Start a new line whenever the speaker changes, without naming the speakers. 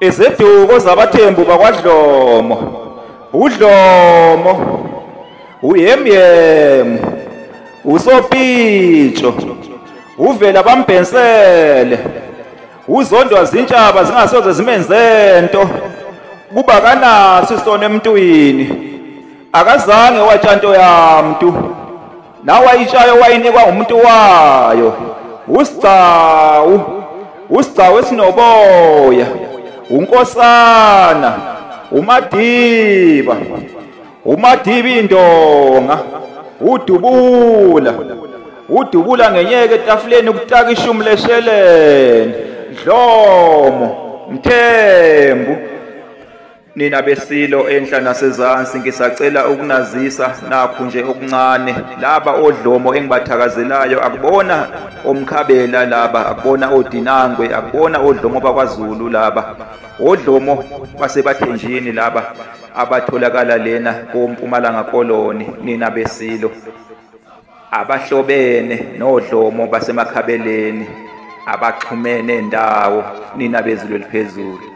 Iziduko zaBathembu bakwaDlomo, uDlomo, uyemyemu, usopitsho, uvela bambhensele, uzondwa zintshaba zingasoze zimenzento, kuba kanaso isona emntwini, akazange watshanto yamntu, nawayitshayo wayinikwa umuntu wayo, usigcawu esinoboya, unkosana, umadiba indonga, udubula ngenyeke etafuleni ukutaka ishumi leshelene, Dlomo, Mthembu. Nina besilo enhla nasezansi ngisacela ukunazisa nakho nje okuncane laba oDlomo engibathakazelayo, akubona omkhabela laba, akubona oDinangwe, akubona oDlomo bakwaZulu laba, oDlomo baseBathenjini laba abatholakala lena koMpumalanga koloni. Nina besilo abahlobene noDlomo basemakhabeleni, abaxhumene ndawo, nina bezulu eliphezulu.